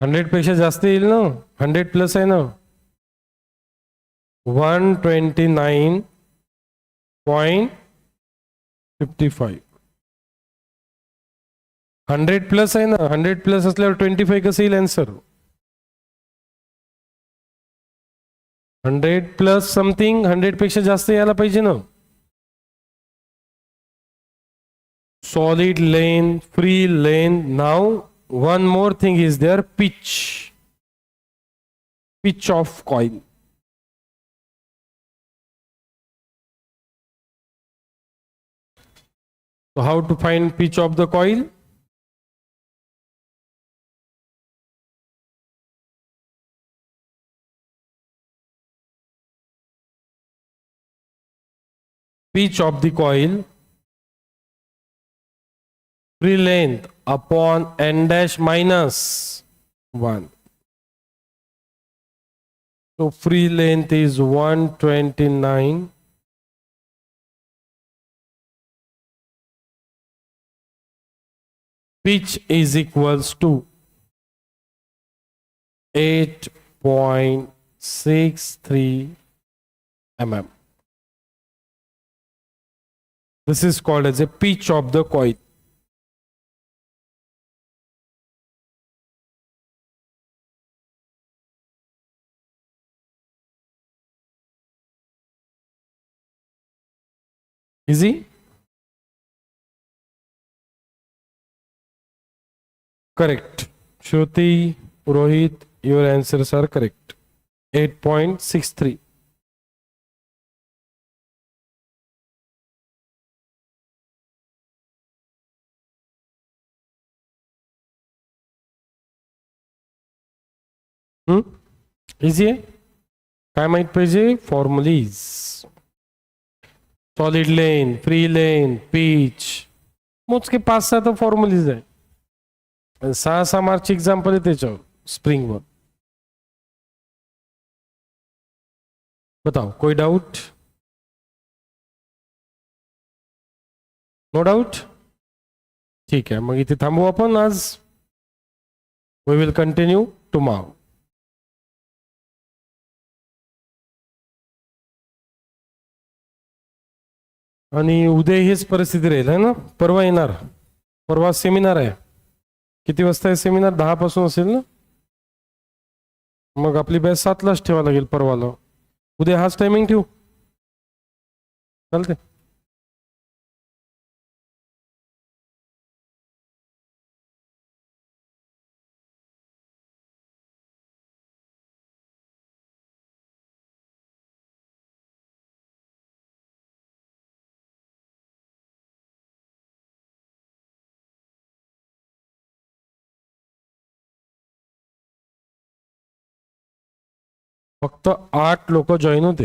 Hundred पेक्षा जास्त येईल ना, 100 प्लस आहे ना. 129.55. 100 प्लस आहे ना, 100 प्लस असल्यावर 25 कसं येईल आन्सर? 100 प्लस समथिंग 100 पेक्षा जास्त यायला पाहिजे ना. Solid length, free length. Now one more thing is there, pitch of coil. So how to find pitch of the coil? Pitch of the coil, free length upon n dash minus 1. So free length is 129. Pitch is equals to 8.63 mm. This is called as a pitch of the coil. Easy? Correct. Shruti, Rohit, your answers are correct. 8.63. Easy आहे? काय माहित पाहिजे? फॉर्म्युलीज. Solid लेन, free लेन, pitch, मोजके 5-6 तर फॉर्म्युलीज आहे. 6 मार्कचे example आहे त्याच्यावर स्प्रिंगवर. बताओ, कोई डाउट? No doubt? ठीक आहे, मग इथे थांबू आपण आज. We will continue tomorrow. आणि उद्या हेच परिस्थिती राहील है ना. परवा येणार, परवा सेमिनार आहे. किती वाजता आहे सेमिनार? 10 पासून असेल ना. मग आपली बॅच 7लाच ठेवा लागेल परवाला. उद्या हाच टायमिंग ठेवू, चालते? फक्त 8 लोक जॉईन होते.